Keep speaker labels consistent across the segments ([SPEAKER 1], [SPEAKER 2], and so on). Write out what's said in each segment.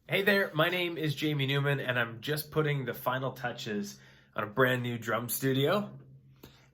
[SPEAKER 1] Hey there, my name is Jamie Newman, and I'm just putting the final touches on a brand new drum studio.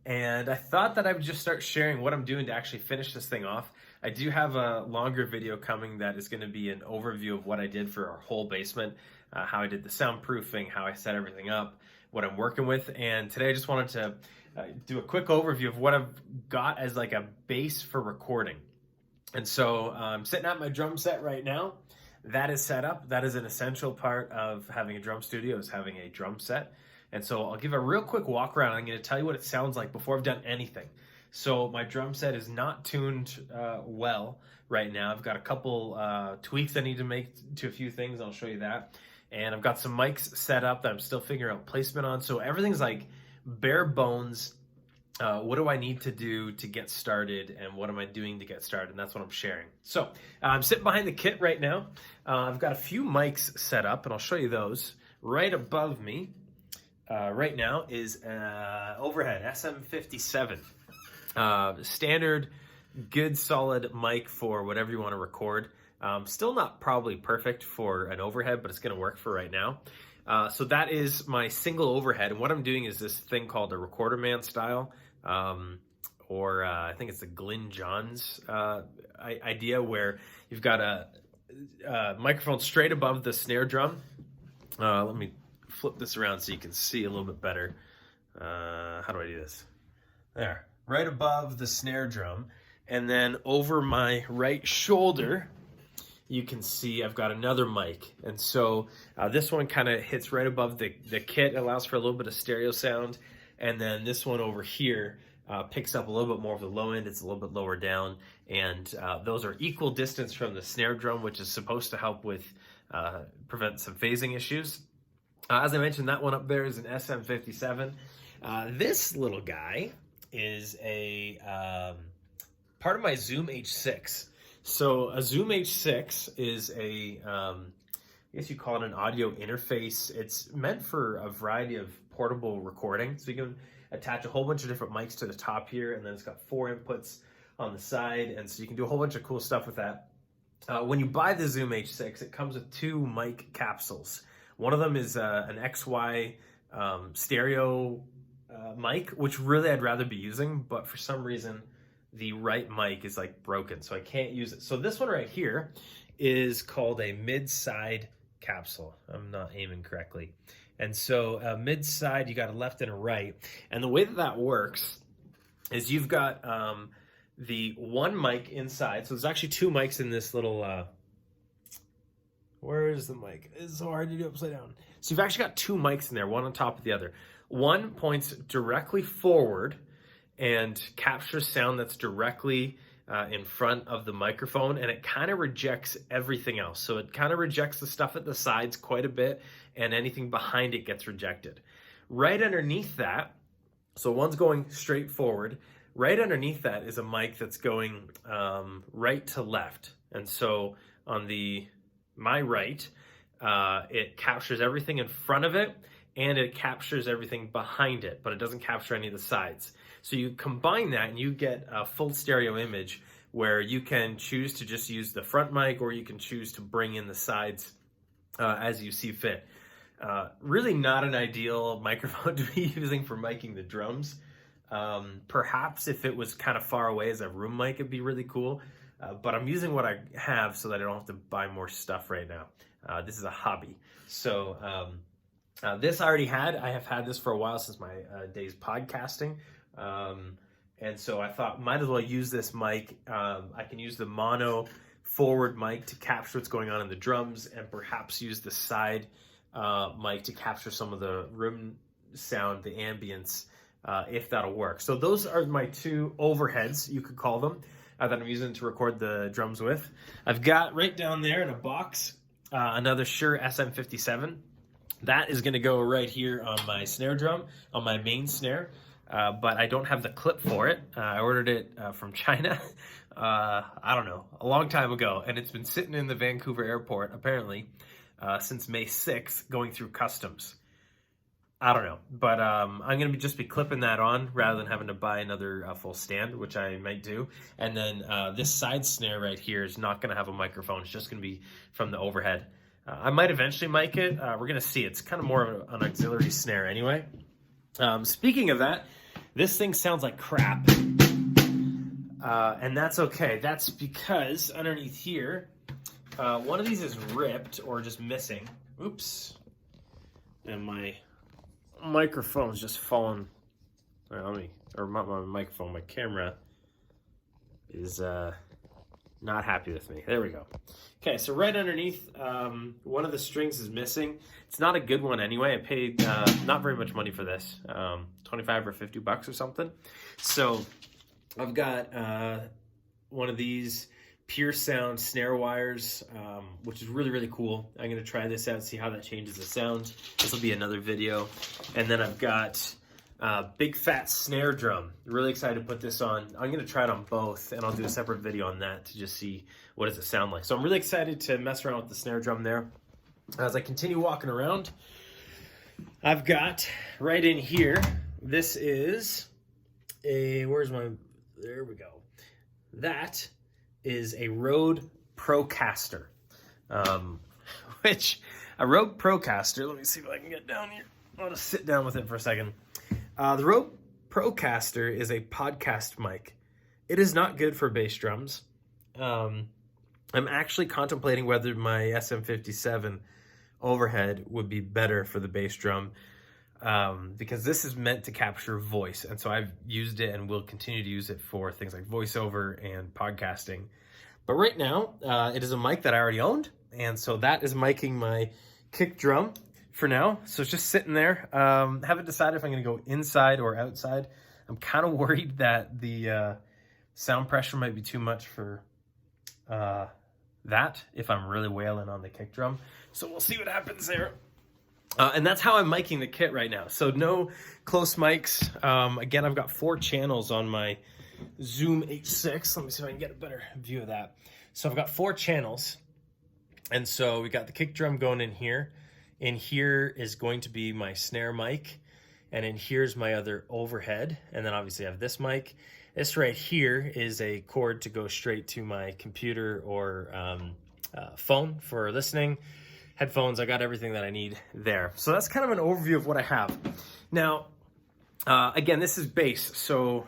[SPEAKER 1] And I thought that I would just start sharing what I'm doing to actually finish this thing off. I do have a longer video coming that is going to be an overview of what I did for our whole basement, how I did the soundproofing, how I set everything up, what I'm working with. And today I just wanted to do a quick overview of what I've got as like a base for recording. And so I'm sitting at my drum set right now. That is set up. That is an essential part of having a drum studio, is having a drum set. And so I'll give a real quick walk around. I'm going to tell you what it sounds like before I've done anything. So my drum set is not tuned well right now. I've got a couple tweaks I need to make to a few things. I'll show you that. And I've got some mics set up that I'm still figuring out placement on. So everything's like bare bones. What do I need to do to get started, and what am I doing to get started? And that's what I'm sharing. So I'm sitting behind the kit right now. I've got a few mics set up, and I'll show you those. Right above me right now is overhead SM57. Standard, good, solid mic for whatever you want to record. Still not probably perfect for an overhead, but it's going to work for right now. So that is my single overhead. And what I'm doing is this thing called a recorder man style. I think it's the Glyn Johns idea, where you've got a microphone straight above the snare drum. Let me flip this around so you can see a little bit better. How do I do this? There, right above the snare drum. And then over my right shoulder, you can see I've got another mic. And so this one kind of hits right above the kit, allows for a little bit of stereo sound. And then this one over here picks up a little bit more of the low end. It's a little bit lower down. And those are equal distance from the snare drum, which is supposed to help with prevent some phasing issues. As I mentioned, that one up there is an SM57. This little guy is a part of my Zoom H6. So a Zoom H6 is I guess you call it an audio interface. It's meant for a variety of portable recording. So you can attach a whole bunch of different mics to the top here, and then it's got 4 inputs on the side. And so you can do a whole bunch of cool stuff with that. When you buy the Zoom H6, it comes with 2 mic capsules. One of them is an XY stereo mic, which really I'd rather be using, but for some reason, the right mic is like broken, so I can't use it. So this one right here is called a mid-side capsule. I'm not aiming correctly. And so mid-side, you got a left and a right. And the way that works is you've got the one mic inside. So there's actually 2 mics in this little, where is the mic? It's so hard to do upside down. So you've actually got 2 mics in there, one on top of the other. One points directly forward and captures sound that's directly in front of the microphone, and it kind of rejects everything else. So it kind of rejects the stuff at the sides quite a bit, and anything behind it gets rejected. Right underneath that, so one's going straight forward, right underneath that is a mic that's going right to left. And so on my right, it captures everything in front of it, and it captures everything behind it, but it doesn't capture any of the sides. So you combine that and you get a full stereo image where you can choose to just use the front mic, or you can choose to bring in the sides as you see fit. Really not an ideal microphone to be using for miking the drums. Perhaps if it was kind of far away as a room mic, it'd be really cool. But I'm using what I have so that I don't have to buy more stuff right now. This is a hobby. So this I have had this for a while, since my days podcasting. And so I thought, might as well use this mic. I can use the mono forward mic to capture what's going on in the drums, and perhaps use the side mic to capture some of the room sound, the ambience, if that'll work. So those are my 2 overheads, you could call them, that I'm using to record the drums with. I've got right down there in a box another Shure SM57. That is going to go right here on my snare drum, on my main snare. But I don't have the clip for it. I ordered it from China, I don't know, a long time ago. And it's been sitting in the Vancouver airport, apparently, since May 6th, going through customs. I don't know, but I'm going to just be clipping that on rather than having to buy another full stand, which I might do. And then this side snare right here is not going to have a microphone. It's just going to be from the overhead. I might eventually mic it. We're gonna see. It's kind of more of an auxiliary snare anyway. Speaking of that, this thing sounds like crap. And that's okay. That's because underneath here, one of these is ripped or just missing. Oops. And my microphone's just fallen. My microphone, my camera is not happy with me. There we go. Okay, so right underneath, one of the strings is missing. It's not a good one anyway. I paid not very much money for this, 25 or 50 bucks or something. So I've got one of these Pure Sound snare wires, which is really, really cool. I'm gonna try this out, see how that changes the sound. This will be another video. And then I've got big fat snare drum. Really excited to put this on. I'm gonna try it on both, and I'll do a separate video on that to just see what does it sound like. So I'm really excited to mess around with the snare drum there. As I continue walking around, I've got right in here, this is a, there we go. That is a Rode Procaster, which a Rode Procaster, let me see if I can get down here. I want to sit down with it for a second. The Rode Procaster is a podcast mic. It is not good for bass drums. I'm actually contemplating whether my SM57 overhead would be better for the bass drum, because this is meant to capture voice. And so I've used it and will continue to use it for things like voiceover and podcasting. But right now, it is a mic that I already owned. And so that is miking my kick drum for now. So it's just sitting there. Haven't decided if I'm going to go inside or outside. I'm kind of worried that the sound pressure might be too much for that if I'm really wailing on the kick drum. So we'll see what happens there. And that's how I'm miking the kit right now. So no close mics. Again, I've got 4 channels on my Zoom H6. Let me see if I can get a better view of that. So I've got 4 channels. And so we got the kick drum going in here. In here is going to be my snare mic. And in here's my other overhead. And then obviously I have this mic. This right here is a cord to go straight to my computer or phone for listening. Headphones, I got everything that I need there. So that's kind of an overview of what I have. Now, again, this is bass. So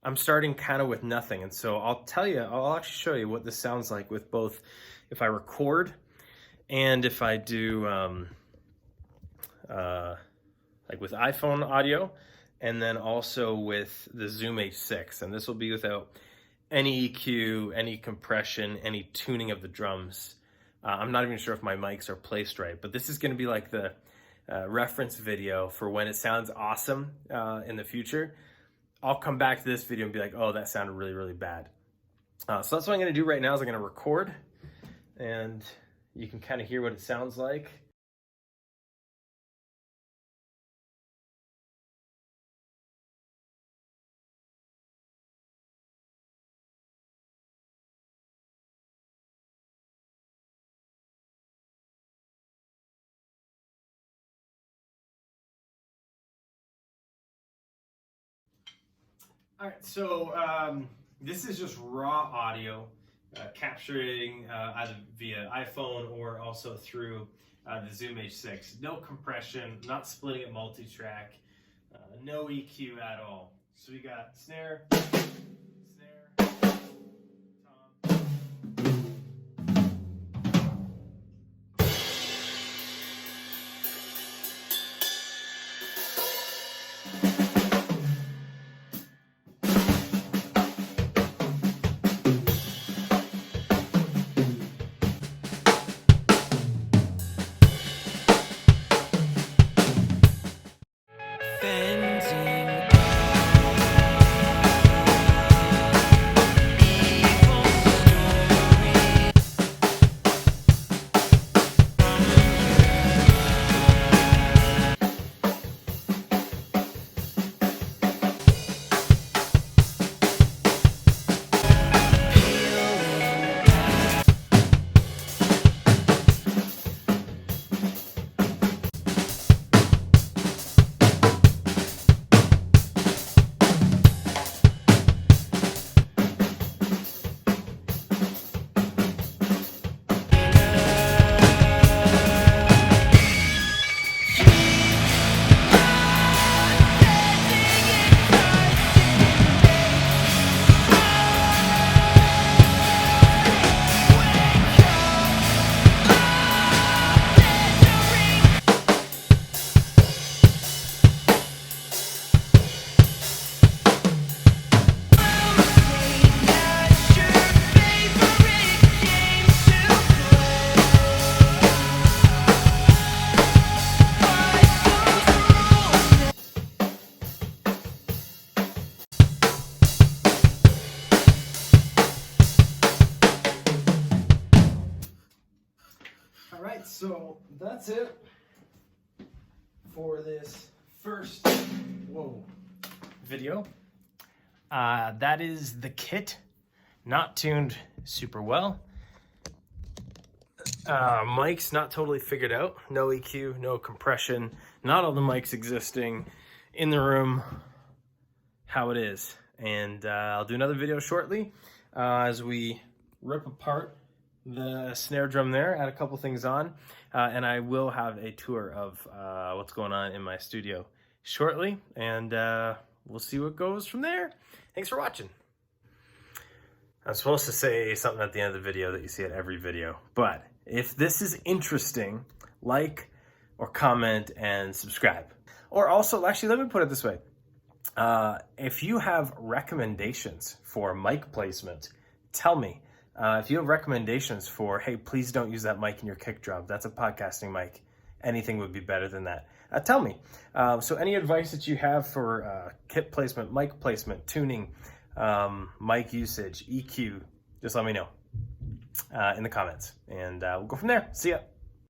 [SPEAKER 1] I'm starting kind of with nothing. And so I'll actually show you what this sounds like with both if I record and if I do like with iPhone audio, and then also with the Zoom H6. And this will be without any EQ, any compression, any tuning of the drums. I'm not even sure if my mics are placed right, but this is going to be like the reference video for when it sounds awesome in the future. I'll come back to this video and be like, oh, that sounded really, really bad. So that's what I'm going to do right now is I'm going to record, and you can kind of hear what it sounds like. All right, so this is just raw audio, capturing either via iPhone or also through the Zoom H6. No compression, not splitting it multi-track, no EQ at all. So we got snare, snare, tom. All right, so that's it for this first video. That is the kit, not tuned super well. Mics not totally figured out. No EQ, no compression, not all the mics existing in the room, how it is. And I'll do another video shortly as we rip apart the snare drum there, add a couple things on, and I will have a tour of what's going on in my studio shortly, and we'll see what goes from there. Thanks for watching. I'm supposed to say something at the end of the video that you see at every video, but if this is interesting, like or comment and subscribe. Or also, actually, let me put it this way. If you have recommendations for mic placement, tell me. If you have recommendations for, hey, please don't use that mic in your kick drum. That's a podcasting mic. Anything would be better than that. Tell me. So any advice that you have for kit placement, mic placement, tuning, mic usage, EQ, just let me know in the comments. And we'll go from there. See ya.